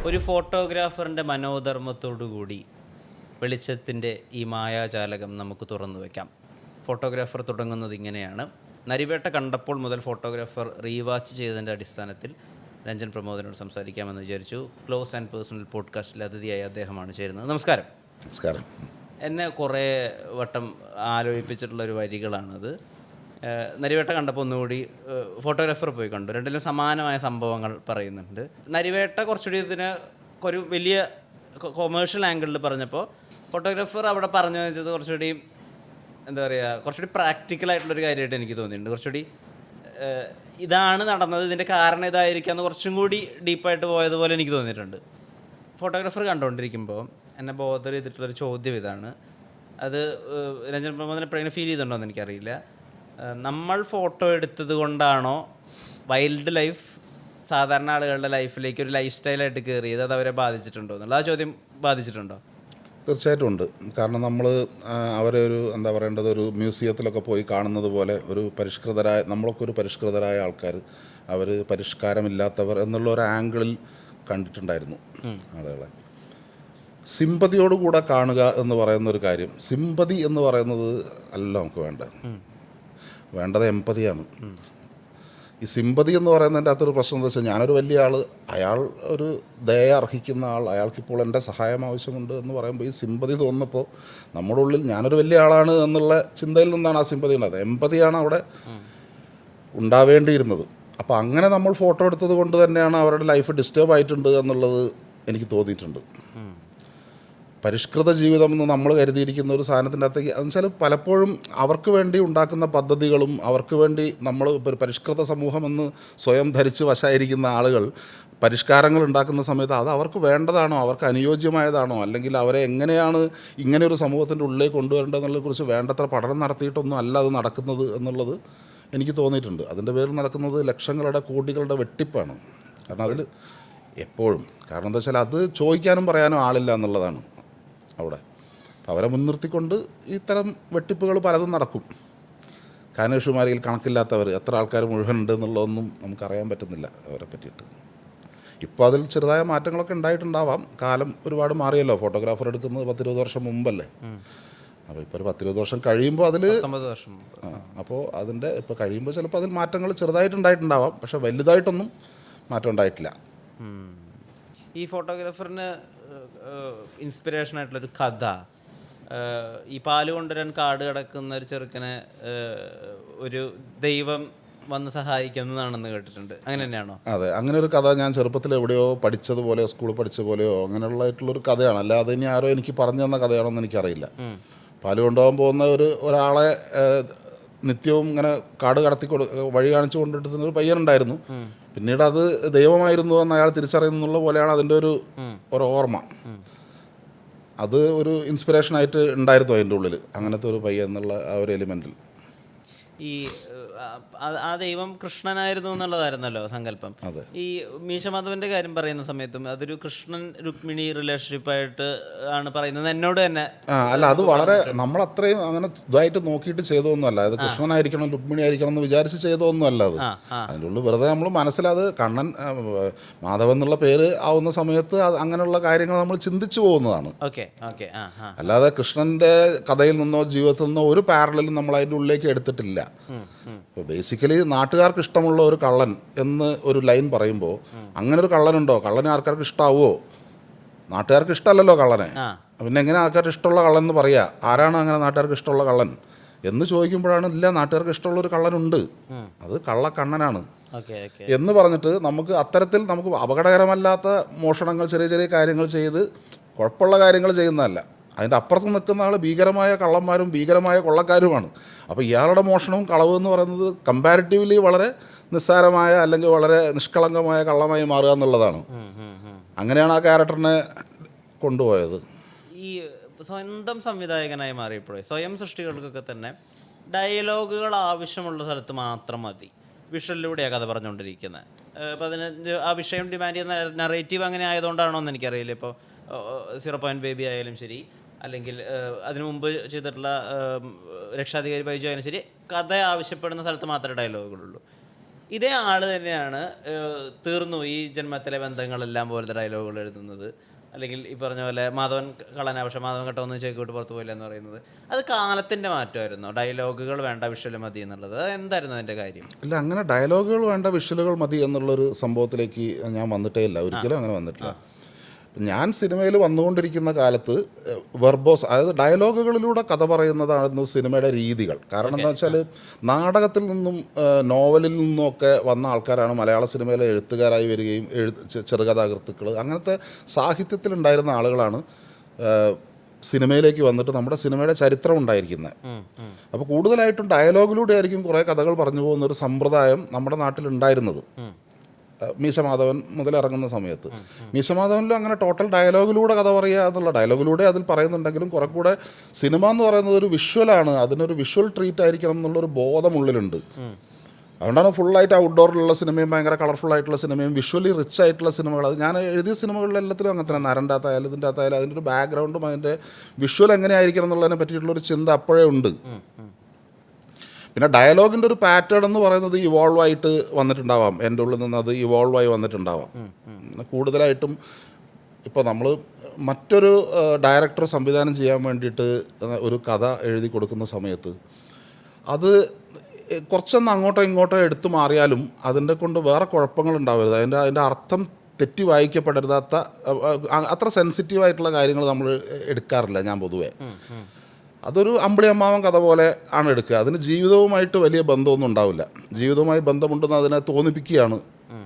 ഒരു ഫോട്ടോഗ്രാഫറിൻ്റെ മനോധർമ്മത്തോടുകൂടി വെളിച്ചത്തിൻ്റെ ഈ മായാജാലകം നമുക്ക് തുറന്നു വയ്ക്കാം. ഫോട്ടോഗ്രാഫർ തുടങ്ങുന്നത് ഇങ്ങനെയാണ്. നരിവേട്ട കണ്ടപ്പോൾ മുതൽ ഫോട്ടോഗ്രാഫർ റീവാച്ച് ചെയ്തതിൻ്റെ അടിസ്ഥാനത്തിൽ രഞ്ജൻ പ്രമോദിനോട് സംസാരിക്കാമെന്ന് വിചാരിച്ചു. ക്ലോസ് ആൻഡ് പേഴ്സണൽ പോഡ്കാസ്റ്റിൽ അതിഥിയായി അദ്ദേഹമാണ് ചേരുന്നത്. നമസ്കാരം. നമസ്കാരം. എന്നെ കുറേ വട്ടം ആലോചിപ്പിച്ചിട്ടുള്ളൊരു വരികളാണത്. നരിവേട്ട കണ്ടപ്പോൾ ഒന്നുകൂടി ഫോട്ടോഗ്രാഫർ പോയി കണ്ടു. രണ്ടിലും സമാനമായ സംഭവങ്ങൾ പറയുന്നുണ്ട്. നരിവേട്ട കുറച്ചുകൂടി ഇതിന് ഒരു വലിയ കൊമേഴ്ഷ്യൽ ആംഗിളിൽ പറഞ്ഞപ്പോൾ ഫോട്ടോഗ്രാഫർ അവിടെ പറഞ്ഞു വെച്ചത് കുറച്ചുകൂടി എന്താ പറയുക, കുറച്ചുകൂടി പ്രാക്ടിക്കലായിട്ടുള്ളൊരു കാര്യമായിട്ട് എനിക്ക് തോന്നിയിട്ടുണ്ട്. കുറച്ചുകൂടി ഇതാണ് നടന്നത്, ഇതിൻ്റെ കാരണം ഇതായിരിക്കാമെന്ന് കുറച്ചും കൂടി ഡീപ്പായിട്ട് പോയതുപോലെ എനിക്ക് തോന്നിയിട്ടുണ്ട്. ഫോട്ടോഗ്രാഫർ കണ്ടുകൊണ്ടിരിക്കുമ്പോൾ എന്നെ ബോധർ ചെയ്തിട്ടുള്ളൊരു ചോദ്യം ഇതാണ്. അത് രഞ്ജൻ പ്രമോദിനെ എപ്പോഴെങ്കിലും ഫീൽ ചെയ്തിട്ടുണ്ടോ എന്ന് എനിക്കറിയില്ല. നമ്മൾ ഫോട്ടോ എടുത്തത് കൊണ്ടാണോ വൈൽഡ് ലൈഫ് സാധാരണ ആളുകളുടെ ലൈഫിലേക്ക് ഒരു ലൈഫ് സ്റ്റൈലായിട്ട് കയറിയത്, അത് അവരെ ബാധിച്ചിട്ടുണ്ടോ എന്നുള്ള ആ ചോദ്യം ബാധിച്ചിട്ടുണ്ടോ? തീർച്ചയായിട്ടും ഉണ്ട്. കാരണം നമ്മൾ അവരെ ഒരു എന്താ പറയേണ്ടത്, ഒരു മ്യൂസിയത്തിലൊക്കെ പോയി കാണുന്നത് പോലെ ഒരു പരിഷ്കൃതരായ, നമ്മളൊക്കെ ഒരു പരിഷ്കൃതരായ ആൾക്കാർ, അവർ പരിഷ്കാരമില്ലാത്തവർ എന്നുള്ള ഒരു ആംഗിളിൽ കണ്ടിട്ടുണ്ടായിരുന്നു ആളുകളെ. സിമ്പതിയോടുകൂടെ കാണുക എന്ന് പറയുന്നൊരു കാര്യം, സിമ്പതി എന്ന് പറയുന്നത് അല്ല നമുക്ക് വേണ്ടത് എമ്പതിയാണ്. ഈ സിമ്പതി എന്ന് പറയുന്നതിൻ്റെ അകത്തൊരു പ്രശ്നം എന്താ വെച്ചാൽ, ഞാനൊരു വലിയ ആൾ, അയാൾ ഒരു ദയ അർഹിക്കുന്ന ആൾ, അയാൾക്കിപ്പോൾ എൻ്റെ സഹായം ആവശ്യമുണ്ട് എന്ന് പറയുമ്പോൾ ഈ സിമ്പതി തോന്നുന്നപ്പോൾ നമ്മുടെ ഉള്ളിൽ ഞാനൊരു വലിയ ആളാണ് എന്നുള്ള ചിന്തയിൽ നിന്നാണ് ആ സിമ്പതി ഉണ്ടായത്. എമ്പതിയാണ് അവിടെ ഉണ്ടാവേണ്ടിയിരുന്നത്. അപ്പോൾ അങ്ങനെ നമ്മൾ ഫോട്ടോ എടുത്തത് കൊണ്ട് തന്നെയാണ് അവരുടെ ലൈഫ് ഡിസ്റ്റർബ് ആയിട്ടുണ്ട് എന്നുള്ളത് എനിക്ക് തോന്നിയിട്ടുണ്ട്. പരിഷ്കൃത ജീവിതം എന്ന് നമ്മൾ കരുതിയിരിക്കുന്ന ഒരു സാധനത്തിൻ്റെ അകത്തേക്ക് എന്നുവെച്ചാൽ പലപ്പോഴും അവർക്ക് വേണ്ടി ഉണ്ടാക്കുന്ന പദ്ധതികളും അവർക്ക് വേണ്ടി നമ്മൾ ഒരു പരിഷ്കൃത സമൂഹമെന്ന് സ്വയം ധരിച്ച് വശമായിരിക്കുന്ന ആളുകൾ പരിഷ്കാരങ്ങൾ ഉണ്ടാക്കുന്ന സമയത്ത് അത് അവർക്ക് വേണ്ടതാണോ, അവർക്ക് അനുയോജ്യമായതാണോ, അല്ലെങ്കിൽ അവരെ എങ്ങനെയാണ് ഇങ്ങനെ ഒരു സമൂഹത്തിൻ്റെ ഉള്ളിലേക്ക് കൊണ്ടുവരേണ്ടതെന്നുള്ളതിനെക്കുറിച്ച് വേണ്ടത്ര പഠനം നടത്തിയിട്ടൊന്നും അല്ല അത് നടക്കുന്നത് എന്നുള്ളത് എനിക്ക് തോന്നിയിട്ടുണ്ട്. അതിൻ്റെ പേരിൽ നടക്കുന്നത് ലക്ഷങ്ങളുടെ കോടികളുടെ വെട്ടിപ്പാണ്. കാരണം അതിൽ എപ്പോഴും കാരണം എന്താ വെച്ചാൽ അത് ചോദിക്കാനും പറയാനും ആളില്ല എന്നുള്ളതാണ് അവിടെ. അപ്പോൾ അവരെ മുൻനിർത്തിക്കൊണ്ട് ഇത്തരം വെട്ടിപ്പുകൾ പലതും നടക്കും. കാനേഷുമാരിൽ കണക്കില്ലാത്തവർ എത്ര ആൾക്കാർ മുഴുവനുണ്ട് എന്നുള്ളതൊന്നും നമുക്കറിയാൻ പറ്റുന്നില്ല അവരെ പറ്റിയിട്ട്. ഇപ്പോൾ അതിൽ ചെറുതായ മാറ്റങ്ങളൊക്കെ ഉണ്ടായിട്ടുണ്ടാവാം. കാലം ഒരുപാട് മാറിയല്ലോ. ഫോട്ടോഗ്രാഫർ എടുക്കുന്നത് 10-20 വർഷം മുമ്പല്ലേ. അപ്പോൾ ഇപ്പോൾ ഒരു 10-20 വർഷം കഴിയുമ്പോൾ അതിൽ അപ്പോൾ അതിൻ്റെ ഇപ്പോൾ കഴിയുമ്പോൾ ചിലപ്പോൾ അതിൽ മാറ്റങ്ങൾ ചെറുതായിട്ടുണ്ടായിട്ടുണ്ടാവാം. പക്ഷേ വലുതായിട്ടൊന്നും മാറ്റം ഉണ്ടായിട്ടില്ല. ഈ ഫോട്ടോഗ്രാഫറിന് ഇൻസ്പിറേഷൻ ആയിട്ടുള്ളൊരു കഥ, ഈ പാല് കൊണ്ടുവരാൻ കാട് കിടക്കുന്ന ഒരു ചെറുക്കനെ ഒരു ദൈവം വന്ന് സഹായിക്കുന്നതാണെന്ന് കേട്ടിട്ടുണ്ട്. അങ്ങനെ തന്നെയാണോ? അതെ, അങ്ങനെ ഒരു കഥ ഞാൻ ചെറുപ്പത്തിൽ എവിടെയോ പഠിച്ചതുപോലെയോ സ്കൂളിൽ പഠിച്ച പോലെയോ അങ്ങനെയുള്ളതായിട്ടുള്ളൊരു കഥയാണ്. അല്ലാതെ ഇനി ആരോ എനിക്ക് പറഞ്ഞു തന്ന കഥയാണെന്ന് എനിക്കറിയില്ല. പാല് കൊണ്ടുപോകാൻ പോകുന്ന ഒരാളെ നിത്യവും ഇങ്ങനെ കാട് വഴി കാണിച്ചു കൊണ്ടിട്ടുന്ന ഒരു പയ്യനുണ്ടായിരുന്നു. പിന്നീട് അത് ദൈവമായിരുന്നു എന്ന് അയാൾ തിരിച്ചറിയുന്നുള്ള പോലെയാണ് അതിൻ്റെ ഒരു ഓർമ്മ. അത് ഒരു ഇൻസ്പിറേഷനായിട്ട് ഉണ്ടായിരുന്നു അതിൻ്റെ ഉള്ളിൽ, അങ്ങനത്തെ ഒരു പയ്യൻ എന്നുള്ള ആ ഒരു എലിമെൻറ്റിൽ. ഈ ആ ദൈവം കൃഷ്ണനായിരുന്നു എന്നുള്ളതായിരുന്നല്ലോ സങ്കല്പം. ഈ മീശമാധവന്റെ കാര്യം പറയുന്ന സമയത്തും അതൊരു കൃഷ്ണൻ രുക്മിണി റിലേഷൻഷിപ്പായിട്ട് ആണ് പറയുന്നത് എന്നോട് തന്നെ. അല്ല, അത് വളരെ നമ്മളത്രയും അങ്ങനെ ഇതായിട്ട് നോക്കിയിട്ട് ചെയ്തതൊന്നുമല്ല. അത് കൃഷ്ണനായിരിക്കണം രുക്മിണി ആയിരിക്കണം എന്ന് വിചാരിച്ച് ചെയ്തതൊന്നുമല്ല. അത് അതിൻ്റെ ഉള്ളിൽ വെറുതെ നമ്മൾ മനസ്സിലത് കണ്ണൻ മാധവൻ എന്നുള്ള പേര് ആവുന്ന സമയത്ത് അങ്ങനെയുള്ള കാര്യങ്ങൾ നമ്മൾ ചിന്തിച്ചു പോകുന്നതാണ്. അല്ലാതെ കൃഷ്ണൻ്റെ കഥയിൽ നിന്നോ ജീവിതത്തിൽ നിന്നോ ഒരു പാരലലും നമ്മൾ അതിൻ്റെ ഉള്ളിലേക്ക് എടുത്തിട്ടില്ല. ഇപ്പോൾ ബേസിക്കലി നാട്ടുകാർക്ക് ഇഷ്ടമുള്ള ഒരു കള്ളൻ എന്ന് ഒരു ലൈൻ പറയുമ്പോൾ അങ്ങനെ ഒരു കള്ളനുണ്ടോ? കള്ളനെ ആൾക്കാർക്ക് ഇഷ്ടമാവുമോ? നാട്ടുകാർക്ക് ഇഷ്ടമല്ലല്ലോ കള്ളനെ. പിന്നെ എങ്ങനെ ആൾക്കാർക്ക് ഇഷ്ടമുള്ള കള്ളൻ എന്ന് പറയുക? ആരാണ് അങ്ങനെ നാട്ടുകാർക്ക് ഇഷ്ടമുള്ള കള്ളൻ എന്ന് ചോദിക്കുമ്പോഴാണ് ഇല്ല, നാട്ടുകാർക്ക് ഇഷ്ടമുള്ളൊരു കള്ളനുണ്ട്, അത് കള്ളക്കണ്ണനാണ് എന്ന് പറഞ്ഞിട്ട് നമുക്ക് അത്തരത്തിൽ നമുക്ക് അപകടകരമല്ലാത്ത മോഷണങ്ങൾ, ചെറിയ ചെറിയ കാര്യങ്ങൾ ചെയ്ത് കുഴപ്പമുള്ള കാര്യങ്ങൾ ചെയ്യുന്നതല്ല. അതിൻ്റെ അപ്പുറത്ത് നിൽക്കുന്ന ആൾ ഭീകരമായ കള്ളന്മാരും ഭീകരമായ കൊള്ളക്കാരുമാണ്. അപ്പോൾ ഇയാളുടെ മോഷണവും കളവ് എന്ന് പറയുന്നത് കമ്പാരിറ്റീവ്ലി വളരെ നിസ്സാരമായ അല്ലെങ്കിൽ വളരെ നിഷ്കളങ്കമായ കള്ളമായി മാറുക എന്നുള്ളതാണ്. അങ്ങനെയാണ് ആ ക്യാരക്ടറിനെ കൊണ്ടുപോയത്. ഈ സ്വന്തം സംവിധായകനായി മാറിയപ്പോഴേ സ്വയം സൃഷ്ടികൾക്കൊക്കെ തന്നെ ഡയലോഗുകൾ ആവശ്യമുള്ള സ്ഥലത്ത് മാത്രം മതി. വിഷ്വലിലൂടെയാണ് കഥ പറഞ്ഞുകൊണ്ടിരിക്കുന്നത്. അപ്പോൾ അതിന് ആ വിഷയം ഡിമാൻഡ് ചെയ്യുന്ന നറേറ്റീവ് അങ്ങനെ ആയതുകൊണ്ടാണോ എന്ന് എനിക്കറിയില്ല. ഇപ്പോൾ 0 Point Baby ആയാലും ശരി, അല്ലെങ്കിൽ അതിനു മുമ്പ് ചെയ്തിട്ടുള്ള രക്ഷാധികാരി ബൈജു ആയാലും ശരി, കഥ ആവശ്യപ്പെടുന്ന സ്ഥലത്ത് മാത്രമേ ഡയലോഗുകളുള്ളൂ. ഇതേ ആള് തന്നെയാണ് തീർന്നു ഈ ജന്മത്തിലെ ബന്ധങ്ങളെല്ലാം പോലത്തെ ഡയലോഗുകൾ എഴുതുന്നത്, അല്ലെങ്കിൽ ഈ പറഞ്ഞ പോലെ മാധവൻ കള്ളനാ പക്ഷെ മാധവൻ കട്ടൊന്നും ചേക്കോട്ട് പുറത്തു പോയില്ല എന്ന് പറയുന്നത്. അത് കാലത്തിൻ്റെ മാറ്റമായിരുന്നു, ഡയലോഗുകൾ വേണ്ട വിഷ്വൽ മതി എന്നുള്ളത്. അത് എന്തായിരുന്നു അതിൻ്റെ കാര്യം? ഇല്ല, അങ്ങനെ ഡയലോഗുകൾ വേണ്ട വിഷ്വലുകൾ മതി എന്നുള്ളൊരു സംഭവത്തിലേക്ക് ഞാൻ വന്നിട്ടേ ഇല്ല, ഒരിക്കലും അങ്ങനെ വന്നിട്ടില്ല. ഞാൻ സിനിമയിൽ വന്നുകൊണ്ടിരിക്കുന്ന കാലത്ത് വെർബോസ്, അതായത് ഡയലോഗുകളിലൂടെ കഥ പറയുന്നതായിരുന്നു സിനിമയുടെ രീതികൾ. കാരണം എന്താ വെച്ചാൽ നാടകത്തിൽ നിന്നും നോവലിൽ നിന്നുമൊക്കെ വന്ന ആൾക്കാരാണ് മലയാള സിനിമയിലെ എഴുത്തുകാരായി വരികയും ചെറുകഥാകൃത്തുക്കൾ അങ്ങനത്തെ സാഹിത്യത്തിലുണ്ടായിരുന്ന ആളുകളാണ് സിനിമയിലേക്ക് വന്നിട്ട് നമ്മുടെ സിനിമയുടെ ചരിത്രം ഉണ്ടായിരിക്കുന്നത്. അപ്പോൾ കൂടുതലായിട്ടും ഡയലോഗിലൂടെ ആയിരിക്കും കുറേ കഥകൾ പറഞ്ഞു പോകുന്നൊരു സമ്പ്രദായം നമ്മുടെ നാട്ടിലുണ്ടായിരുന്നത് മീശമാധവൻ മുതൽ ഇറങ്ങുന്ന സമയത്ത്. മീശമാധവനിലും അങ്ങനെ ടോട്ടൽ ഡയലോഗിലൂടെ കഥ പറയുക എന്നുള്ള, ഡയലോഗിലൂടെ അതിൽ പറയുന്നുണ്ടെങ്കിലും കുറെ കൂടെ സിനിമ എന്ന് പറയുന്നത് ഒരു വിഷ്വലാണ്, അതിനൊരു വിഷ്വൽ ട്രീറ്റ് ആയിരിക്കണം എന്നുള്ളൊരു ബോധം ഉള്ളിലുണ്ട്. അതുകൊണ്ടാണ് ഫുള്ളായിട്ട് ഔട്ട്ഡോറിലുള്ള സിനിമയും ഭയങ്കര കളർഫുൾ ആയിട്ടുള്ള സിനിമയും വിഷ്വലി റിച്ച് ആയിട്ടുള്ള സിനിമകൾ. അത് ഞാൻ എഴുതിയ സിനിമകളിലെല്ലാത്തിലും അങ്ങനെ തന്നെ, നരൻ്റെ അകത്തായാലും ഇതിൻ്റെ അകത്തായാലും അതിൻ്റെ ഒരു ബാക്ക്ഗ്രൗണ്ടും അതിൻ്റെ വിഷ്വൽ എങ്ങനെയായിരിക്കണം എന്നുള്ളതിനെ പറ്റിയിട്ടുള്ളൊരു ചിന്ത അപ്പോഴേ ഉണ്ട്. പിന്നെ ഡയലോഗിൻ്റെ ഒരു പാറ്റേൺ എന്ന് പറയുന്നത് ഇവോൾവ് ആയിട്ട് വന്നിട്ടുണ്ടാവാം, എൻ്റെ ഉള്ളിൽ നിന്ന് അത് ഇവോൾവ് ആയി വന്നിട്ടുണ്ടാവാം. കൂടുതലായിട്ടും ഇപ്പോൾ നമ്മൾ മറ്റൊരു ഡയറക്ടർ സംവിധാനം ചെയ്യാൻ വേണ്ടിയിട്ട് ഒരു കഥ എഴുതി കൊടുക്കുന്ന സമയത്ത് അത് കുറച്ചൊന്ന് അങ്ങോട്ടോ ഇങ്ങോട്ടോ എടുത്തു മാറിയാലും അതിൻ്റെ കൊണ്ട് വേറെ കുഴപ്പങ്ങൾ ഉണ്ടാവരുത്, അതിൻ്റെ അർത്ഥം തെറ്റി വായിക്കപ്പെടരുതാത്ത അത്ര സെൻസിറ്റീവായിട്ടുള്ള കാര്യങ്ങൾ നമ്മൾ എടുക്കാറില്ല ഞാൻ പൊതുവേ. അതൊരു അമ്പിളി അമ്മാവൻ കഥ പോലെ ആണ് എടുക്കുക, അതിന് ജീവിതവുമായിട്ട് വലിയ ബന്ധമൊന്നും ഉണ്ടാവില്ല. ജീവിതവുമായി ബന്ധമുണ്ടെന്ന് അതിനെ തോന്നിപ്പിക്കുകയാണ്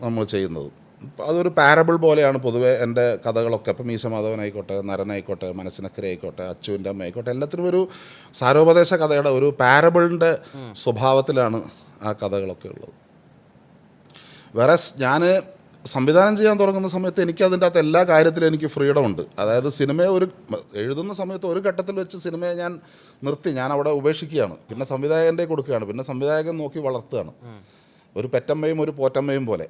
നമ്മൾ ചെയ്യുന്നത്. അതൊരു പാരബിൾ പോലെയാണ് പൊതുവേ എൻ്റെ കഥകളൊക്കെ. ഇപ്പം മീശമാധവനായിക്കോട്ടെ, നരനായിക്കോട്ടെ, മനസ്സിനക്കര ആയിക്കോട്ടെ, അച്ചുവിൻ്റെ അമ്മ ആയിക്കോട്ടെ, എല്ലാത്തിനും ഒരു സാരോപദേശ കഥയുടെ ഒരു പാരബിളിൻ്റെ സ്വഭാവത്തിലാണ് ആ കഥകളൊക്കെ ഉള്ളത്. വേറെ ഞാൻ സംവിധാനം ചെയ്യാൻ തുടങ്ങുന്ന സമയത്ത് എനിക്ക് അതിൻ്റെ അകത്ത് എല്ലാ കാര്യത്തിലും എനിക്ക് ഫ്രീഡം ഉണ്ട്. അതായത് സിനിമയെ എഴുതുന്ന സമയത്ത് ഒരു ഘട്ടത്തിൽ വെച്ച് സിനിമയെ ഞാൻ നിർത്തി, ഞാൻ അവിടെ ഉപേക്ഷിക്കുകയാണ്, പിന്നെ സംവിധായകൻ്റെ കൊടുക്കുകയാണ്, പിന്നെ സംവിധായകൻ നോക്കി വളർത്തുകയാണ്, ഒരു പെറ്റമ്മയും ഒരു പോറ്റമ്മയും പോലെ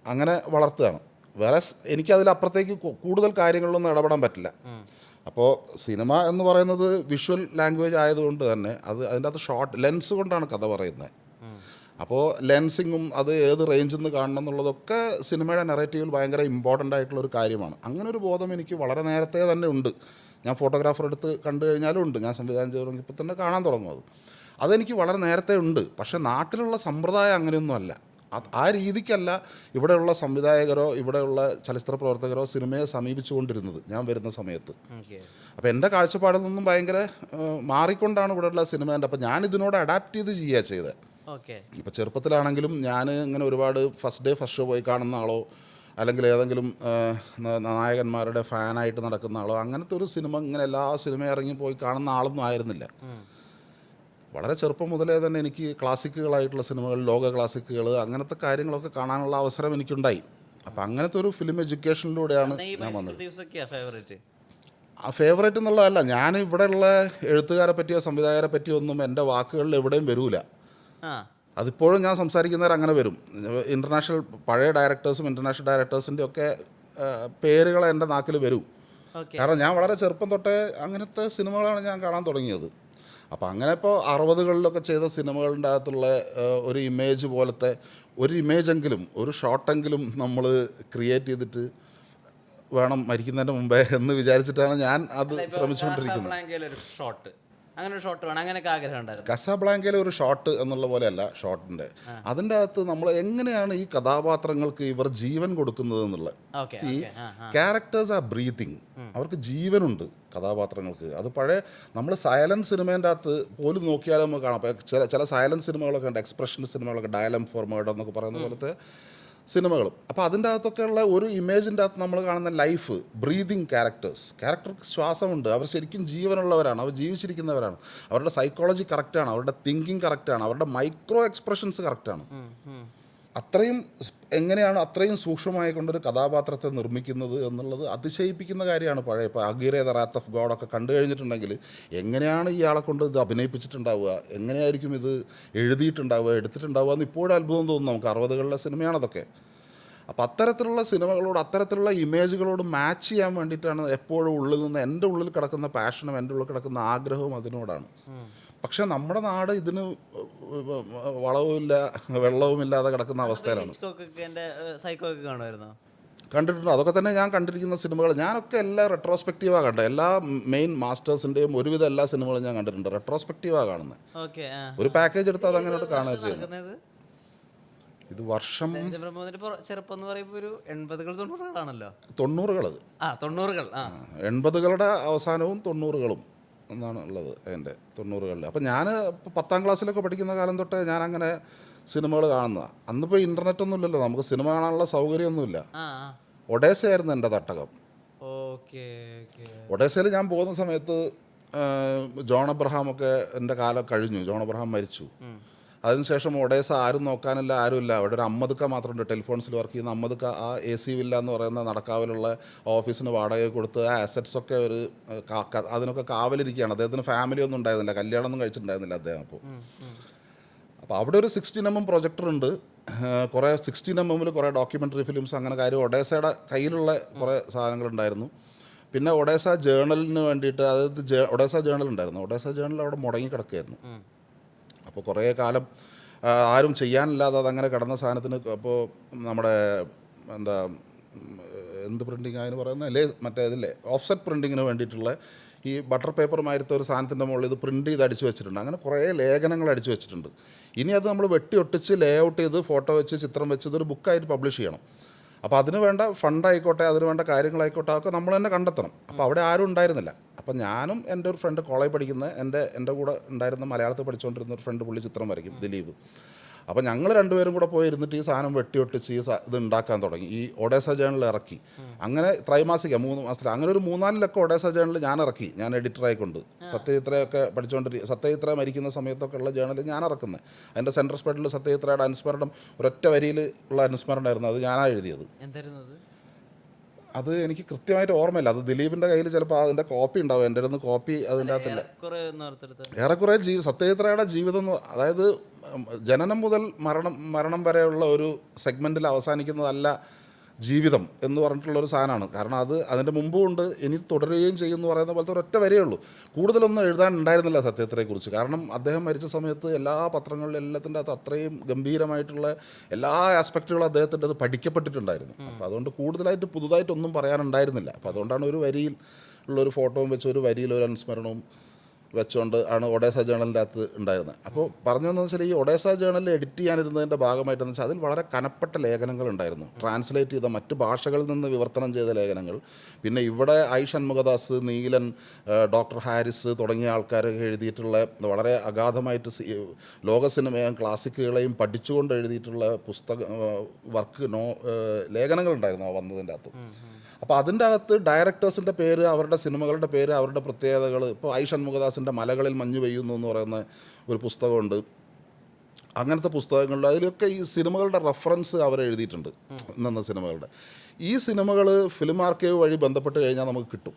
അങ്ങനെ വളർത്തുകയാണ്. വേറെ എനിക്കതിലപ്പുറത്തേക്ക് കൂടുതൽ കാര്യങ്ങളിലൊന്നും ഇടപെടാൻ പറ്റില്ല. അപ്പോൾ സിനിമ എന്ന് പറയുന്നത് വിഷ്വൽ ലാംഗ്വേജ് ആയതുകൊണ്ട് തന്നെ അതിൻ്റെ അകത്ത് ഷോർട്ട് ലെൻസ് കൊണ്ടാണ് കഥ പറയുന്നത്. അപ്പോൾ ലെൻസിങ്ങും അത് ഏത് റേഞ്ചിൽ നിന്ന് കാണണം എന്നുള്ളതൊക്കെ സിനിമയുടെ നെറേറ്റീവിൽ ഭയങ്കര ഇമ്പോർട്ടൻ്റ് ആയിട്ടുള്ളൊരു കാര്യമാണ്. അങ്ങനെ ഒരു ബോധം എനിക്ക് വളരെ നേരത്തെ തന്നെ ഉണ്ട്. ഞാൻ ഫോട്ടോഗ്രാഫർ എടുത്ത് കണ്ടു കഴിഞ്ഞാലും ഉണ്ട്, ഞാൻ സംവിധാനം ചെയ്ത് തുടങ്ങിയപ്പോൾ തന്നെ കാണാൻ തുടങ്ങും. അതെനിക്ക് വളരെ നേരത്തെ ഉണ്ട്. പക്ഷേ നാട്ടിലുള്ള സമ്പ്രദായം അങ്ങനെയൊന്നും അല്ല, ആ രീതിക്കല്ല ഇവിടെയുള്ള സംവിധായകരോ ഇവിടെയുള്ള ചലച്ചിത്ര പ്രവർത്തകരോ സിനിമയെ സമീപിച്ചുകൊണ്ടിരുന്നത് ഞാൻ വരുന്ന സമയത്ത്. അപ്പോൾ എൻ്റെ കാഴ്ചപ്പാടിൽ നിന്നും ഭയങ്കര മാറിക്കൊണ്ടാണ് ഇവിടെയുള്ള സിനിമേൻ്റെ. അപ്പോൾ ഞാൻ ഇതിനോട് അഡാപ്റ്റ് ചെയ്ത് ചെയ്യുക ചെയ്തത്. ഇപ്പോൾ ചെറുപ്പത്തിലാണെങ്കിലും ഞാൻ ഇങ്ങനെ ഒരുപാട് ഫസ്റ്റ് ഡേ ഫസ്റ്റ് ഷോ പോയി കാണുന്ന ആളോ അല്ലെങ്കിൽ ഏതെങ്കിലും നായകന്മാരുടെ ഫാനായിട്ട് നടക്കുന്ന ആളോ അങ്ങനത്തെ ഒരു സിനിമ ഇങ്ങനെ എല്ലാ സിനിമയും ഇറങ്ങി പോയി കാണുന്ന ആളൊന്നും ആയിരുന്നില്ല. വളരെ ചെറുപ്പം മുതലേ തന്നെ എനിക്ക് ക്ലാസിക്കുകളായിട്ടുള്ള സിനിമകൾ, ലോക ക്ലാസിക്കുകൾ, അങ്ങനത്തെ കാര്യങ്ങളൊക്കെ കാണാനുള്ള അവസരം എനിക്കുണ്ടായി. അപ്പം അങ്ങനത്തെ ഒരു ഫിലിം എഡ്യൂക്കേഷനിലൂടെയാണ് ഞാൻ വന്നത്. ഫേവറേറ്റ് എന്നുള്ളതല്ല, ഞാൻ ഇവിടെയുള്ള എഴുത്തുകാരെ പറ്റിയോ സംവിധായകരെ പറ്റിയോ ഒന്നും എൻ്റെ വാക്കുകളിൽ എവിടെയും വരൂല. അതിപ്പോഴും ഞാൻ സംസാരിക്കുന്നവർ അങ്ങനെ വരും. ഇൻ്റർനാഷണൽ പഴയ ഡയറക്ടേഴ്സും ഇൻ്റർനാഷണൽ ഡയറക്ടേഴ്സിൻ്റെ ഒക്കെ പേരുകൾ എൻ്റെ നാക്കിൽ വരും. കാരണം ഞാൻ വളരെ ചെറുപ്പം തൊട്ടേ അങ്ങനത്തെ സിനിമകളാണ് ഞാൻ കാണാൻ തുടങ്ങിയത്. അപ്പോൾ അങ്ങനെ ഇപ്പോൾ 60കളിലൊക്കെ ചെയ്ത സിനിമകളുടെ അകത്തുള്ള ഒരു ഇമേജ് പോലത്തെ ഒരു ഇമേജെങ്കിലും ഒരു ഷോട്ടെങ്കിലും നമ്മൾ ക്രിയേറ്റ് ചെയ്തിട്ട് വേണം മരിക്കുന്നതിൻ്റെ മുമ്പേ എന്ന് വിചാരിച്ചിട്ടാണ് ഞാൻ അത് ശ്രമിച്ചുകൊണ്ടിരിക്കുന്നത്. അങ്ങനെ ഒരു ഷോട്ട് വേണം, അങ്ങനെയൊക്കെ ആഗ്രഹം ഉണ്ടായിരുന്നു. കസാബ്ലാങ്കയിലെ ഒരു ഷോട്ട് എന്നുള്ള പോലെയല്ല ഷോട്ടിൻ്റെ, അതിൻ്റെ അകത്ത് നമ്മൾ എങ്ങനെയാണ് ഈ കഥാപാത്രങ്ങൾക്ക് ഇവർ ജീവൻ കൊടുക്കുന്നത് എന്നുള്ളത്. ക്യാരക്ടേഴ്സ് ആർ ബ്രീത്തിങ്, അവർക്ക് ജീവനുണ്ട് കഥാപാത്രങ്ങൾക്ക്. അത് പഴയ നമ്മൾ സൈലൻസ് സിനിമേൻ്റെ അകത്ത് പോലും നോക്കിയാലും നമുക്ക് കാണാം. അപ്പോൾ ചില സൈലൻസ് സിനിമകളൊക്കെ ഉണ്ട്, എക്സ്പ്രഷൻ സിനിമകളൊക്കെ, ഡയലം ഫോർ മേർഡർ എന്നൊക്കെ പറയുന്ന പോലത്തെ സിനിമകളും. അപ്പോൾ അതിൻ്റെ അകത്തൊക്കെയുള്ള ഒരു ഇമേജിൻ്റെ അകത്ത് നമ്മൾ കാണുന്ന ലൈഫ്, ബ്രീതിങ് ക്യാരക്ടർക്ക് ശ്വാസമുണ്ട്, അവർ ശരിക്കും ജീവനുള്ളവരാണ്, അവർ ജീവിച്ചിരിക്കുന്നവരാണ്, അവരുടെ സൈക്കോളജി കറക്റ്റാണ്, അവരുടെ തിങ്കിങ് കറക്റ്റാണ്, അവരുടെ മൈക്രോ എക്സ്പ്രഷൻസ് കറക്റ്റാണ്. അത്രയും എങ്ങനെയാണ് അത്രയും സൂക്ഷ്മമായി കൊണ്ടൊരു കഥാപാത്രത്തെ നിർമ്മിക്കുന്നത് എന്നുള്ളത് അതിശയിപ്പിക്കുന്ന കാര്യമാണ്. പഴയ ഇപ്പോൾ അഗീറെ ദ റാത്ത് ഓഫ് ഗോഡൊക്കെ കണ്ടു കഴിഞ്ഞിട്ടുണ്ടെങ്കിൽ എങ്ങനെയാണ് ഇയാളെ കൊണ്ട് ഇത് അഭിനയിപ്പിച്ചിട്ടുണ്ടാവുക, എങ്ങനെയായിരിക്കും ഇത് എഴുതിയിട്ടുണ്ടാവുക, എടുത്തിട്ടുണ്ടാവുക എന്ന് ഇപ്പോഴും അത്ഭുതം തോന്നുന്നു നമുക്ക്. 60കളിലെ സിനിമയാണതൊക്കെ. അപ്പോൾ അത്തരത്തിലുള്ള സിനിമകളോട് അത്തരത്തിലുള്ള ഇമേജുകളോട് മാച്ച് ചെയ്യാൻ വേണ്ടിയിട്ടാണ് എപ്പോഴും ഉള്ളിൽ നിന്ന് എൻ്റെ ഉള്ളിൽ കിടക്കുന്ന പാഷനും എൻ്റെ ഉള്ളിൽ കിടക്കുന്ന ആഗ്രഹവും അതിനോടാണ്. പക്ഷെ നമ്മുടെ നാട് ഇതിന് വളവുമില്ല വെള്ളവുമില്ലാതെ കിടക്കുന്ന അവസ്ഥയിലാണ്. സൈക്കോ ഒക്കെ കാണുമായിരുന്നോ? കണ്ടിട്ടുണ്ട്. അതൊക്കെ തന്നെ ഞാൻ കണ്ടിരിക്കുന്ന സിനിമകൾ. ഞാനൊക്കെ എല്ലാ റെട്രോസ്പെക്റ്റീവാണ് കണ്ടത്. എല്ലാ മെയിൻ മാസ്റ്റേഴ്സിൻ്റെയും ഒരുവിധം എല്ലാ സിനിമകളും ഞാൻ കണ്ടിട്ടുണ്ട്. റെട്രോസ്പെക്റ്റീവാണ് കാണുന്നത്. ഒരു പാക്കേജ് എടുത്ത് അത് അങ്ങനെയോട്ട് കാണുക ചെയ്യുന്നത്. ഇത് വർഷം ചെറുപ്പം എന്ന് പറയുമ്പോൾ ഒരു 80-കൾ 90-കളാണല്ലോ. 90-കൾ 80-കളുടെ അവസാനവും 90-കളും എന്നാണ് ഉള്ളത് എൻ്റെ 90-കളിൽ. അപ്പം ഞാൻ 10ാം ക്ലാസ്സിലൊക്കെ പഠിക്കുന്ന കാലം തൊട്ടേ ഞാൻ അങ്ങനെ സിനിമകൾ കാണുന്നതാണ്. അന്നിപ്പോൾ ഇൻ്റർനെറ്റ് ഒന്നും ഇല്ലല്ലോ, നമുക്ക് സിനിമ കാണാനുള്ള സൗകര്യമൊന്നുമില്ല. ഒഡേസയായിരുന്നു എൻ്റെ തട്ടകം. ഒഡേസയിൽ ഞാൻ പോകുന്ന സമയത്ത് ജോൺ അബ്രഹാമൊക്കെ എൻ്റെ കാലം കഴിഞ്ഞു. ജോൺ അബ്രഹാം മരിച്ചു. അതിനുശേഷം ഒഡേസ ആരും നോക്കാനില്ല, ആരുമില്ല. അവിടെ ഒരു അമ്മദുക്ക മാത്രമുണ്ട്, ടെലിഫോൺസിൽ വർക്ക് ചെയ്യുന്ന അമ്മദുക്ക. ആ AC വില്ല എന്ന് പറയുന്ന നടക്കാവിലുള്ള ഓഫീസിന് വാടക കൊടുത്ത് ആ അസറ്റ്സൊക്കെ ഒരു അതിനൊക്കെ കാവലിരിക്കുകയാണ്. അദ്ദേഹത്തിന് ഫാമിലി ഒന്നും ഉണ്ടായിരുന്നില്ല, കല്യാണമൊന്നും കഴിച്ചിട്ടുണ്ടായിരുന്നില്ല അദ്ദേഹം. അപ്പോൾ അവിടെ ഒരു 16mm പ്രൊജക്ടർ ഉണ്ട്. കുറേ 16mm കുറേ ഡോക്യുമെൻ്ററി ഫിലിംസ് അങ്ങനെ കാര്യം ഒഡേസയുടെ കയ്യിലുള്ള കുറേ സാധനങ്ങളുണ്ടായിരുന്നു. പിന്നെ ഒഡേസ ജേണലിന് വേണ്ടിയിട്ട്, അതായത് ഒഡേസ ജേണൽ ഉണ്ടായിരുന്നു. ഒഡേസ ജേണൽ അവിടെ മുടങ്ങി കിടക്കുകയായിരുന്നു. അപ്പോൾ കുറേ കാലം ആരും ചെയ്യാനില്ലാതെ അതങ്ങനെ കിടന്ന സാധനത്തിന് അപ്പോൾ നമ്മുടെ എന്ത് പ്രിൻറ്റിങ് ആയെന്ന് പറയുന്നത് മറ്റേ ഇതില്ലേ ഓഫ്സെറ്റ് പ്രിൻറ്റിങ്ങിന് വേണ്ടിയിട്ടുള്ള ഈ ബട്ടർ പേപ്പർ മാതിരത്തെ ഒരു സാധനത്തിൻ്റെ മുകളിൽ ഇത് പ്രിൻ്റ് ചെയ്ത് അടിച്ചു വെച്ചിട്ടുണ്ട്. അങ്ങനെ കുറേ ലേഖനങ്ങൾ അടിച്ചു വെച്ചിട്ടുണ്ട്. ഇനി അത് നമ്മൾ വെട്ടി ഒട്ടിച്ച് ലേ ഔട്ട് ചെയ്ത് ഫോട്ടോ വെച്ച് ചിത്രം വെച്ച് ഇതൊരു ബുക്കായിട്ട് പബ്ലിഷ് ചെയ്യണം. അപ്പോൾ അതിന് വേണ്ട ഫണ്ടായിക്കോട്ടെ, അതിന് വേണ്ട കാര്യങ്ങളായിക്കോട്ടെ, അതൊക്കെ നമ്മൾ തന്നെ കണ്ടെത്തണം. അപ്പോൾ അവിടെ ആരും ഉണ്ടായിരുന്നില്ല. അപ്പോൾ ഞാനും എൻ്റെ ഒരു ഫ്രണ്ട് കോളേജ് പഠിക്കുന്ന എൻ്റെ കൂടെ ഉണ്ടായിരുന്ന മലയാളത്തിൽ പഠിച്ചുകൊണ്ടിരുന്ന ഒരു ഫ്രണ്ട്, പുള്ളി ചിത്രം വരയ്ക്കും, ദിലീപ്. അപ്പോൾ ഞങ്ങൾ രണ്ടുപേരും കൂടെ പോയി ഇരുന്നിട്ട് ഈ സാധനം വെട്ടിയൊട്ടിച്ച് ഇത് ഉണ്ടാക്കാൻ തുടങ്ങി. ഈ ഒഡേസ ജേണൽ ഇറക്കി. അങ്ങനെ ത്രൈമാസിക 3 മാസത്തിൽ അങ്ങനെ ഒരു 3-4 ലക്കം ഒഡേസ ജേണൽ ഞാൻ ഇറക്കി. ഞാൻ എഡിറ്ററായിക്കൊണ്ട് സത്യജിത്രയൊക്കെ സത്യജിത്ര മരിക്കുന്ന സമയത്തൊക്കെ ഉള്ള ജേണൽ ഞാൻ ഇറക്കുന്നത്. അതിൻ്റെ സെൻട്രൽ സ്പെഡിൽ സത്യജിത്രയുടെ അനുസ്മരണം ഒരൊറ്റ വരിയിൽ ഉള്ള അനുസ്മരണമായിരുന്നു. അത് ഞാനാണ് എഴുതിയത്. അത് എനിക്ക് കൃത്യമായിട്ട് ഓർമ്മയില്ല. അത് ദിലീപിൻ്റെ കയ്യിൽ ചിലപ്പോൾ അതിൻ്റെ കോപ്പി ഉണ്ടാവും. എൻ്റെ അടുത്ത് കോപ്പി അതിൻ്റെ അകത്തില്ല. ഏറെക്കുറെ സത്യജിത്രയുടെ ജീവിതം, അതായത് ജനനം മുതൽ മരണം വരെയുള്ള ഒരു സെഗ്മെൻറ്റിൽ അവസാനിക്കുന്നതല്ല ജീവിതം എന്ന് പറഞ്ഞിട്ടുള്ളൊരു സാധനമാണ്. കാരണം അതിൻ്റെ മുമ്പും ഉണ്ട്, ഇനി തുടരുകയും ചെയ്യുമെന്ന് പറയുന്ന പോലത്തെ ഒരൊറ്റ വരെയേ ഉള്ളൂ. കൂടുതലൊന്നും എഴുതാൻ ഉണ്ടായിരുന്നില്ല സത്യജിത്രയെക്കുറിച്ച്. കാരണം അദ്ദേഹം മരിച്ച സമയത്ത് എല്ലാ പത്രങ്ങളിലും എല്ലാത്തിൻ്റെ അകത്ത് അത്രയും ഗംഭീരമായിട്ടുള്ള എല്ലാ ആസ്പെക്റ്റുകളും അദ്ദേഹത്തിൻ്റെ അത് പഠിക്കപ്പെട്ടിട്ടുണ്ടായിരുന്നു. അപ്പോൾ അതുകൊണ്ട് കൂടുതലായിട്ട് പുതുതായിട്ടൊന്നും പറയാനുണ്ടായിരുന്നില്ല. അപ്പോൾ അതുകൊണ്ടാണ് ഒരു വരിയിൽ ഉള്ളൊരു ഫോട്ടോയും വെച്ച് ഒരു വരിയിൽ ഒരു അനുസ്മരണവും വെച്ചുകൊണ്ട് ആണ് ഒഡേസ ജേണലിൻ്റെ അകത്ത് ഉണ്ടായിരുന്നത്. അപ്പോൾ പറഞ്ഞതെന്ന് വെച്ചാൽ ഈ ഒഡേസ ജേണലിൽ എഡിറ്റ് ചെയ്യാനിരുന്നതിൻ്റെ ഭാഗമായിട്ടെന്ന് വെച്ചാൽ അതിൽ വളരെ കനപ്പെട്ട ലേഖനങ്ങളുണ്ടായിരുന്നു. ട്രാൻസ്ലേറ്റ് ചെയ്ത മറ്റ് ഭാഷകളിൽ നിന്ന് വിവർത്തനം ചെയ്ത ലേഖനങ്ങൾ. പിന്നെ ഇവിടെ ഐ ഷൺമുഖദാസ്, നീലൻ, ഡോക്ടർ ഹാരിസ് തുടങ്ങിയ ആൾക്കാരൊക്കെ എഴുതിയിട്ടുള്ള വളരെ അഗാധമായിട്ട് ലോക സിനിമയും ക്ലാസിക്കുകളെയും പഠിച്ചുകൊണ്ട് എഴുതിയിട്ടുള്ള ലേഖനങ്ങളുണ്ടായിരുന്നു വന്നതിൻ്റെ അകത്ത്. അപ്പോൾ അതിൻ്റെ അകത്ത് ഡയറക്ടേഴ്സിൻ്റെ പേര്, അവരുടെ സിനിമകളുടെ പേര്, അവരുടെ പ്രത്യേകതകൾ. ഇപ്പോൾ ഐ ഷൺമുഖദാസിൻ്റെ മലകളിൽ മഞ്ഞ് പെയ്യുന്നു എന്ന് പറയുന്ന ഒരു പുസ്തകമുണ്ട്. അങ്ങനത്തെ പുസ്തകങ്ങളിൽ അതിലൊക്കെ ഈ സിനിമകളുടെ റെഫറൻസ് അവർ എഴുതിയിട്ടുണ്ട്. ഇന്ന സിനിമകളുടെ ഈ സിനിമകൾ ഫിലിം ആർക്കൈവ് വഴി ബന്ധപ്പെട്ട് കഴിഞ്ഞാൽ നമുക്ക് കിട്ടും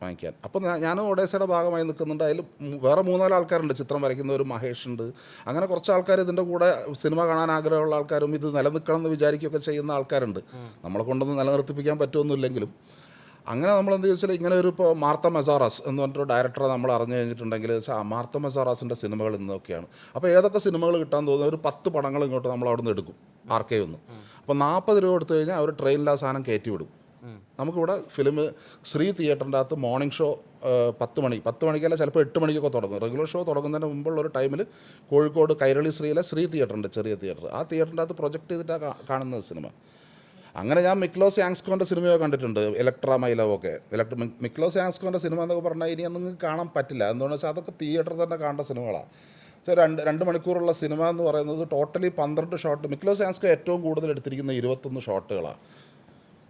വാങ്ങിക്കാൻ. അപ്പോൾ ഞാനും ഒഡേസയുടെ ഭാഗമായി നിൽക്കുന്നുണ്ട്. അതിൽ വേറെ 3-4 ആൾക്കാരുണ്ട്. ചിത്രം വരയ്ക്കുന്നവർ മഹേഷ് ഉണ്ട്. അങ്ങനെ കുറച്ച് ആൾക്കാർ ഇതിൻ്റെ കൂടെ സിനിമ കാണാൻ ആഗ്രഹമുള്ള ആൾക്കാരും ഇത് നിലനിൽക്കണം എന്ന് വിചാരിക്കുകയൊക്കെ ചെയ്യുന്ന ആൾക്കാരുണ്ട്. നമ്മളെ കൊണ്ടൊന്നും നിലനിർത്തിപ്പിക്കാൻ പറ്റുമൊന്നുമില്ലെങ്കിലും അങ്ങനെ നമ്മളെന്ത് ചോദിച്ചാൽ ഇങ്ങനെ ഒരു ഇപ്പോൾ മാർത്ത മെസാറാസ് എന്ന് പറഞ്ഞിട്ടൊരു ഡയറക്ടറെ നമ്മൾ അറിഞ്ഞു കഴിഞ്ഞിട്ടുണ്ടെങ്കിൽ മാർത്ത മെസാറാസിൻ്റെ സിനിമകൾ ഇന്നൊക്കെയാണ്. അപ്പോൾ ഏതൊക്കെ സിനിമകൾ കിട്ടാൻ തോന്നുന്ന ഒരു 10 പടങ്ങൾ ഇങ്ങോട്ട് നമ്മൾ അവിടെ നിന്ന് എടുക്കും ആർക്കൈവ് നിന്ന്. അപ്പോൾ 40 രൂപ കൊടുത്തു കഴിഞ്ഞാൽ അവർ ട്രെയിനിൽ ആ സാധനം കയറ്റി വിടും. നമുക്കിവിടെ ഫിലിം ശ്രീ തിയേറ്ററിൻ്റെ അകത്ത് മോർണിംഗ് ഷോ 10 മണിക്കല്ല ചിലപ്പോൾ 8 മണിക്കൊക്കെ തുടങ്ങും. റെഗുലർ ഷോ തുടങ്ങുന്നതിന് മുമ്പുള്ള ഒരു ടൈമിൽ കോഴിക്കോട് കൈരളി ശ്രീയിലെ ശ്രീ തിയേറ്ററുണ്ട്, ചെറിയ തിയേറ്റർ. ആ തിയേറ്ററിൻ്റെ അകത്ത് പ്രൊജക്റ്റ് ചെയ്തിട്ടാണ് കാണുന്നത് സിനിമ. അങ്ങനെ ഞാൻ മിക്ലോസ് യാങ്സ്കോൻ്റെ സിനിമയൊക്കെ കണ്ടിട്ടുണ്ട്, ഇലക്ട്ര മൈലവൊക്കെ. മിക്ലോസ് യാങ്സ്കോൻ്റെ സിനിമ എന്നൊക്കെ പറഞ്ഞാൽ ഇനി നിങ്ങൾക്ക് കാണാൻ പറ്റില്ല. എന്താണെന്ന് വെച്ചാൽ അതൊക്കെ തിയേറ്ററിൽ തന്നെ കാണേണ്ട സിനിമകളാണ്. പക്ഷേ 2 മണിക്കൂറുള്ള സിനിമ എന്ന് പറയുന്നത് ടോട്ടലി 12 ഷോട്ട്. മിക്ലോസ് യാങ്സ്കോ ഏറ്റവും കൂടുതൽ എടുത്തിരിക്കുന്ന 21 ഷോട്ടുകളാണ്.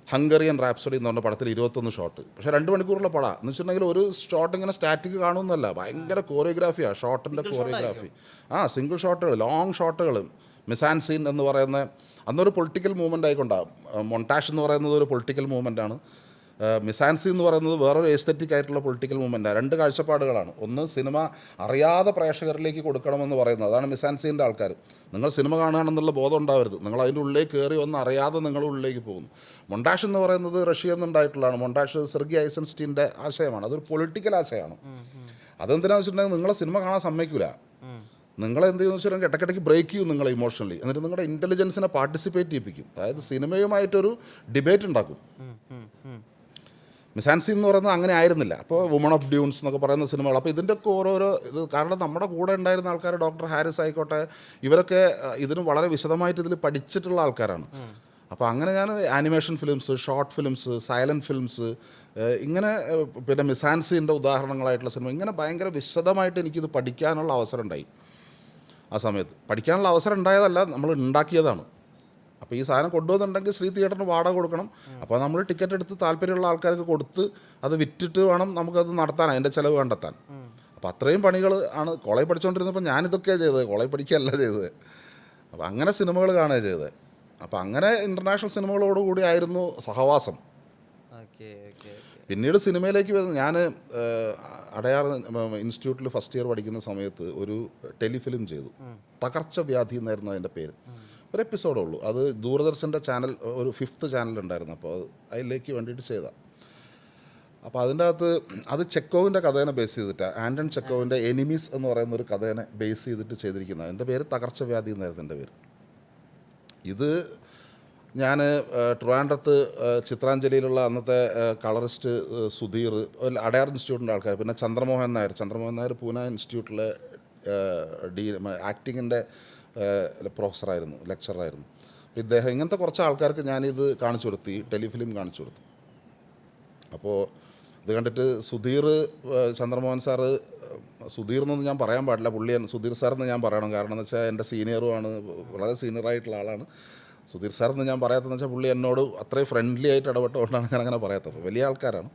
ഹംഗറിയൻ റാപ്സഡി എന്ന് പറഞ്ഞ പടത്തിൽ 21 ഷോട്ട്. പക്ഷേ 2 മണിക്കൂറുള്ള പടമാണ് എന്ന് വെച്ചിട്ടുണ്ടെങ്കിൽ ഒരു ഷോട്ട് ഇങ്ങനെ സ്റ്റാറ്റിക് കാണുമെന്നല്ല, ഭയങ്കര കോറിയോഗ്രാഫിയാണ്, ഷോട്ടിൻ്റെ കോറിയോഗ്രാഫി. സിംഗിൾ ഷോട്ടുകൾ, ലോങ് ഷോട്ടുകൾ. മിസാൻസീൻ എന്ന് പറയുന്ന അന്നൊരു പൊളിറ്റിക്കൽ മൂവ്മെൻ്റ് ആയിക്കൊണ്ടാണ്. മൊണ്ടാഷ് എന്ന് പറയുന്നത് ഒരു പൊളിറ്റിക്കൽ മൂവ്മെൻ്റാണ്. മിസാൻസി എന്ന് പറയുന്നത് വേറൊരു എസ്തെറ്റിക് ആയിട്ടുള്ള പൊളിറ്റിക്കൽ മൂവ്മെൻറ്റാണ്. 2 കാഴ്ചപ്പാടുകളാണ്. ഒന്ന് സിനിമ അറിയാതെ പ്രേക്ഷകരിലേക്ക് കൊടുക്കണമെന്ന് പറയുന്നത്, അതാണ് മിസാൻസിൻ്റെ ആൾക്കാർ. നിങ്ങൾ സിനിമ കാണുകയാണെന്നുള്ള ബോധം ഉണ്ടാവരുത്, നിങ്ങൾ അതിൻ്റെ ഉള്ളിലേക്ക് കയറി വന്ന് അറിയാതെ നിങ്ങൾ ഉള്ളിലേക്ക് പോകുന്നു. മൊണ്ടാഷ് എന്ന് പറയുന്നത് റഷ്യയിൽ നിന്നുണ്ടായിട്ടുള്ളതാണ്. മൊണ്ടാഷ് സെർഗി ഐസൻസ്റ്റീൻ്റെ ആശയമാണ്, അതൊരു പൊളിറ്റിക്കൽ ആശയമാണ്. അതെന്തിനാണെന്ന് വെച്ചിട്ടുണ്ടെങ്കിൽ നിങ്ങളെ സിനിമ കാണാൻ സമ്മതിക്കില്ല. നിങ്ങളെ എന്ത് ചെയ്യുന്നു വെച്ചിട്ടുണ്ടെങ്കിൽ ഇടയ്ക്കിടയ്ക്ക് ബ്രേക്ക് ചെയ്യും നിങ്ങളെ ഇമോഷണലി. എന്നിട്ട് നിങ്ങളുടെ ഇൻ്റലിജൻസിനെ പാർട്ടിസിപ്പേറ്റ് ചെയ്യിപ്പിക്കും. അതായത് സിനിമയുമായിട്ടൊരു ഡിബേറ്റ് ഉണ്ടാക്കും. മിസാൻസി എന്ന് പറയുന്നത് അങ്ങനെ ആയിരുന്നില്ല. അപ്പോൾ വുമൺ ഓഫ് ഡ്യൂൺസ് എന്നൊക്കെ പറയുന്ന സിനിമകൾ. അപ്പോൾ ഇതിൻ്റെയൊക്കെ ഓരോരോ ഇത്, കാരണം നമ്മുടെ കൂടെ ഉണ്ടായിരുന്ന ആൾക്കാർ, ഡോക്ടർ ഹാരിസ് ആയിക്കോട്ടെ, ഇവരൊക്കെ ഇതിന് വളരെ വിശദമായിട്ട് ഇതിൽ പഠിച്ചിട്ടുള്ള ആൾക്കാരാണ്. അപ്പോൾ അങ്ങനെ ഞാൻ animation films, short films, silent films, ഇങ്ങനെ പിന്നെ മിസാൻസിൻ്റെ ഉദാഹരണങ്ങളായിട്ടുള്ള സിനിമ, ഇങ്ങനെ ഭയങ്കര വിശദമായിട്ട് എനിക്കിത് പഠിക്കാനുള്ള അവസരം ഉണ്ടായി. ആ സമയത്ത് പഠിക്കാനുള്ള അവസരം ഉണ്ടായതല്ല, നമ്മൾ ഉണ്ടാക്കിയതാണ്. അപ്പോൾ ഈ സാധനം കൊണ്ടുവന്നുണ്ടെങ്കിൽ ശ്രീ തിയേറ്ററിന് വാടക കൊടുക്കണം. അപ്പോൾ നമ്മൾ ടിക്കറ്റ് എടുത്ത് താല്പര്യമുള്ള ആൾക്കാർക്ക് കൊടുത്ത് അത് വിറ്റിട്ട് വേണം നമുക്കത് നടത്താൻ, അതിൻ്റെ ചിലവ് കണ്ടെത്താൻ. അപ്പോൾ അത്രയും പണികൾ ആണ്. കോളേജ് പഠിച്ചുകൊണ്ടിരുന്നപ്പോൾ ഞാനിതൊക്കെയാണ് ചെയ്തത്, കോളേജ് പഠിക്കുകയല്ല ചെയ്തത്. അപ്പോൾ അങ്ങനെ സിനിമകൾ കാണുകയാണ് ചെയ്തത്. അപ്പോൾ അങ്ങനെ ഇൻ്റർനാഷണൽ സിനിമകളോടുകൂടി ആയിരുന്നു സഹവാസം. പിന്നീട് സിനിമയിലേക്ക് വരുന്നത്, ഞാൻ അടയാർ ഇൻസ്റ്റിറ്റ്യൂട്ടിൽ ഫസ്റ്റ് ഇയർ പഠിക്കുന്ന സമയത്ത് ഒരു ടെലിഫിലിം ചെയ്തു. തകർച്ച വ്യാധി എന്നായിരുന്നു അതിൻ്റെ പേര്. ഒരു എപ്പിസോഡേ ഉള്ളൂ. അത് ദൂരദർശൻ്റെ ചാനൽ, ഒരു 5th ചാനലുണ്ടായിരുന്നു. അപ്പോൾ അതിലേക്ക് വേണ്ടിയിട്ട് ചെയ്തതാണ്. അപ്പോൾ അതിൻ്റെ അകത്ത് അത് ചെക്കോവിൻ്റെ കഥേനെ ബേസ് ചെയ്തിട്ടാണ്, ആൻറ്റൺ ചെക്കോവിൻ്റെ എനിമീസ് എന്ന് പറയുന്ന ഒരു കഥേനെ ബേസ് ചെയ്തിട്ട് ചെയ്തിരിക്കുന്നത്. എൻ്റെ പേര് തകർച്ച വ്യാധി എന്നായിരുന്നു എൻ്റെ പേര്. ഇത് ഞാൻ ട്രിവാൻഡ്രത്ത് ചിത്രാഞ്ജലിയിലുള്ള അന്നത്തെ കളറിസ്റ്റ് സുധീർ, അടയാർ ഇൻസ്റ്റിറ്റ്യൂട്ടിൻ്റെ ആൾക്കാർ, പിന്നെ ചന്ദ്രമോഹൻ നായർ പൂനെ ഇൻസ്റ്റിറ്റ്യൂട്ടിലെ ആക്ടിങ്ങിൻ്റെ പ്രൊഫസറായിരുന്നു, ലെക്ചറായിരുന്നു. ഇദ്ദേഹം, ഇങ്ങനത്തെ കുറച്ച് ആൾക്കാർക്ക് ഞാനിത് കാണിച്ചു കൊടുത്തു, ടെലിഫിലിം കാണിച്ചു കൊടുത്തു. അപ്പോൾ ഇത് കണ്ടിട്ട് സുധീർ, ചന്ദ്രമോഹൻ സാറ്, സുധീർ എന്നൊന്നും ഞാൻ പറയാൻ പാടില്ല, സുധീർ സാറെന്ന് ഞാൻ പറയണം. കാരണം എന്ന് വെച്ചാൽ എൻ്റെ സീനിയറുമാണ്, വളരെ സീനിയറായിട്ടുള്ള ആളാണ്. സുധീർ സാറെന്ന് ഞാൻ പറയാത്തതെന്ന് വെച്ചാൽ പുള്ളി എന്നോട് അത്രയും ഫ്രണ്ട്ലി ആയിട്ട് ഇടപെട്ടുകൊണ്ടാണ് ഞാൻ അങ്ങനെ പറയാത്തത്. വലിയ ആൾക്കാരാണ്.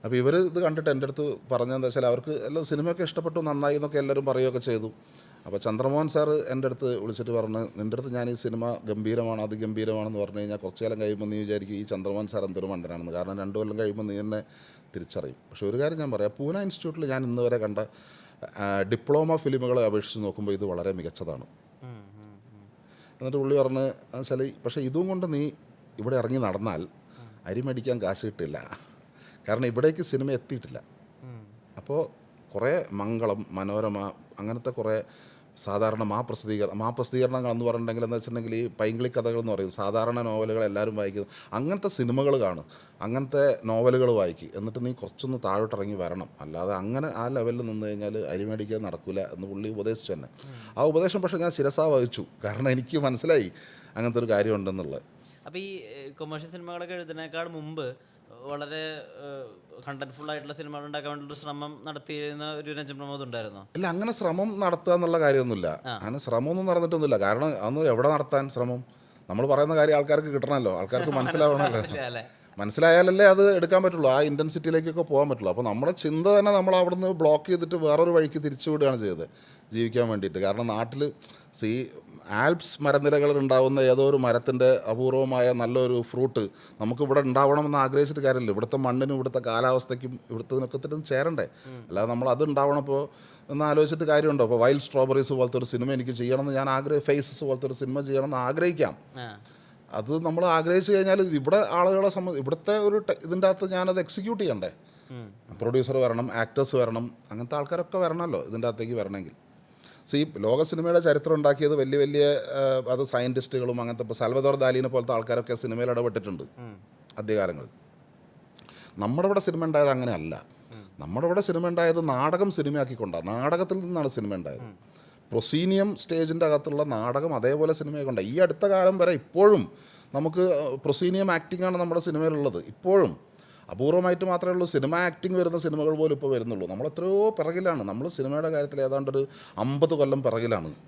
അപ്പോൾ ഇവർ ഇത് കണ്ടിട്ട് എൻ്റെ അടുത്ത് പറഞ്ഞതെന്ന് വെച്ചാൽ അവർക്ക് എല്ലാം സിനിമയൊക്കെ ഇഷ്ടപ്പെട്ടു, നന്നായി എന്നൊക്കെ എല്ലാവരും പറയുകയൊക്കെ ചെയ്തു. അപ്പോൾ ചന്ദ്രമോഹൻ സാറ് എൻ്റെ അടുത്ത് വിളിച്ചിട്ട് പറഞ്ഞ്, നിൻ്റെ അടുത്ത് ഞാൻ ഈ സിനിമ ഗംഭീരമാണ്, അതിഗംഭീരമാണെന്ന് പറഞ്ഞു കഴിഞ്ഞാൽ കുറച്ച് കാലം കഴിയുമ്പോൾ നീ വിചാരിക്കും ഈ ചന്ദ്രമോഹൻ സാർ എന്തൊരു മണ്ടനാണെന്ന്. കാരണം 2 കൊല്ലം കഴിയുമ്പോൾ നീ എന്നെ തിരിച്ചറിയും. പക്ഷേ ഒരു കാര്യം ഞാൻ പറയാം, പൂനെ ഇൻസ്റ്റിറ്റ്യൂട്ടിൽ ഞാൻ ഇന്ന് വരെ കണ്ട ഡിപ്ലോമ ഫിലിമുകളെ അപേക്ഷിച്ച് നോക്കുമ്പോൾ ഇത് വളരെ മികച്ചതാണ്. എന്നിട്ട് പുള്ളി പറഞ്ഞ് വെച്ചാൽ, പക്ഷേ ഇതും കൊണ്ട് നീ ഇവിടെ ഇറങ്ങി നടന്നാൽ അരി മേടിക്കാൻ കാശ് കിട്ടില്ല. കാരണം ഇവിടേക്ക് സിനിമ എത്തിയിട്ടില്ല. അപ്പോൾ കുറേ മംഗളം, മനോരമ, അങ്ങനത്തെ കുറേ സാധാരണ മാപ്രസിദ്ധീകരണങ്ങൾ എന്ന് പറഞ്ഞിട്ടുണ്ടെങ്കിൽ എന്താ വെച്ചിട്ടുണ്ടെങ്കിൽ ഈ പൈങ്കിളി കഥകൾ എന്ന് പറയും, സാധാരണ നോവലുകൾ എല്ലാവരും വായിക്കുന്നു, അങ്ങനത്തെ സിനിമകൾ കാണും, അങ്ങനത്തെ നോവലുകൾ വായിക്കും. എന്നിട്ട് നീ കുറച്ചൊന്ന് താഴോട്ടിറങ്ങി വരണം, അല്ലാതെ അങ്ങനെ ആ ലെവലിൽ നിന്ന് കഴിഞ്ഞാൽ അരിമേടിക്കാൻ നടക്കില്ല എന്ന് പുള്ളി ഉപദേശിച്ചു തന്നെ. ആ ഉപദേശം പക്ഷേ ഞാൻ ശിരസാ വഹിച്ചു. കാരണം എനിക്ക് മനസ്സിലായി അങ്ങനത്തെ ഒരു കാര്യമുണ്ടെന്നുള്ളത്. അപ്പോൾ ഈ കൊമേഴ്ഷ്യൽ സിനിമകളൊക്കെ എഴുതുന്നതിനേക്കാൾ മുമ്പ് വളരെ കണ്ടന്റ്ഫുൾ ആയിട്ടുള്ള സിനിമകൾ ഉണ്ടാക്കാൻ വേണ്ടിയുള്ള ശ്രമം നടത്തിയിരുന്ന ഒരു രഞ്ജൻ പ്രമോദ് ഉണ്ടായിരുന്നോ? ഇല്ല, അങ്ങനെ ശ്രമം നടത്തുക എന്നുള്ള കാര്യമൊന്നുമില്ല. അങ്ങനെ ശ്രമമൊന്നും നടന്നിട്ടൊന്നുമില്ല. കാരണം അന്ന് എവിടെ നടത്താൻ ശ്രമം? നമ്മൾ പറയുന്ന കാര്യം ആൾക്കാർക്ക് കിട്ടണമല്ലോ, ആൾക്കാർക്ക് മനസ്സിലാവണമല്ലോ. മനസ്സിലായാലല്ലേ അത് എടുക്കാൻ പറ്റുള്ളൂ, ആ ഇൻറ്റൻസിറ്റിയിലേക്കൊക്കെ പോകാൻ പറ്റുള്ളൂ. അപ്പോൾ നമ്മുടെ ചിന്ത തന്നെ നമ്മൾ അവിടെ നിന്ന് ബ്ലോക്ക് ചെയ്തിട്ട് വേറൊരു വഴിക്ക് തിരിച്ചു വിടുകയാണ് ചെയ്തത് ജീവിക്കാൻ വേണ്ടിയിട്ട്. കാരണം നാട്ടിൽ ആൽപ്സ് മരനിരകളിൽ ഉണ്ടാകുന്ന ഏതോ ഒരു മരത്തിൻ്റെ അപൂർവമായ നല്ലൊരു ഫ്രൂട്ട് നമുക്കിവിടെ ഉണ്ടാവണമെന്ന് ആഗ്രഹിച്ചിട്ട് കാര്യമില്ല. ഇവിടുത്തെ മണ്ണിനും ഇവിടുത്തെ കാലാവസ്ഥയ്ക്കും ഇവിടുത്തെ ചേരണ്ടേ. അല്ലാതെ നമ്മൾ അത് ഉണ്ടാവണപ്പോൾ എന്ന് ആലോചിച്ചിട്ട് കാര്യമുണ്ടോ? അപ്പോൾ വൈൽഡ് സ്ട്രോബെറീസ് പോലത്തെ ഒരു സിനിമ എനിക്ക് ചെയ്യണമെന്ന് ഞാൻ ഫേസസ് പോലത്തെ ഒരു സിനിമ ചെയ്യണമെന്ന് ആഗ്രഹിക്കാം. അത് നമ്മൾ ആഗ്രഹിച്ചു കഴിഞ്ഞാൽ ഇവിടെ ആളുകളെ ഇവിടുത്തെ ഒരു ഇതിൻ്റെ അകത്ത് ഞാനത് എക്സിക്യൂട്ട് ചെയ്യണ്ടേ. പ്രൊഡ്യൂസർ വരണം, ആക്ടേഴ്സ് വരണം, അങ്ങനത്തെ ആൾക്കാരൊക്കെ വരണമല്ലോ ഇതിൻ്റെ അകത്തേക്ക് വരണമെങ്കിൽ. ലോക സിനിമയുടെ ചരിത്രം ഉണ്ടാക്കിയത് വലിയ വലിയ അത് സയൻറ്റിസ്റ്റുകളും അങ്ങനത്തെ, ഇപ്പോൾ സൽവദോർ ദാലിനെ പോലത്തെ ആൾക്കാരൊക്കെ സിനിമയിൽ ഇടപെട്ടിട്ടുണ്ട് ആദ്യകാലങ്ങളിൽ. നമ്മുടെ ഇവിടെ സിനിമ ഉണ്ടായത് അങ്ങനെയല്ല. നമ്മുടെ ഇവിടെ സിനിമ ഉണ്ടായത് നാടകം സിനിമയാക്കിക്കൊണ്ടാണ്. നാടകത്തിൽ നിന്നാണ് സിനിമ ഉണ്ടായത്. പ്രൊസീനിയം സ്റ്റേജിൻ്റെ അകത്തുള്ള നാടകം അതേപോലെ സിനിമയൊക്കെ. ഈ അടുത്ത കാലം വരെ ഇപ്പോഴും നമുക്ക് പ്രൊസീനിയം ആക്ടിങ്ങാണ് നമ്മുടെ സിനിമയിലുള്ളത്. ഇപ്പോഴും അപൂർവമായിട്ട് മാത്രമേ ഉള്ളൂ സിനിമ ആക്ടിങ് വരുന്ന സിനിമകൾ പോലും ഇപ്പോൾ വരുന്നുള്ളൂ. നമ്മൾ എത്രയോ പിറകിലാണ്. നമ്മൾ സിനിമയുടെ കാര്യത്തിൽ ഏതാണ്ടൊരു 50 കൊല്ലം പിറകിലാണ്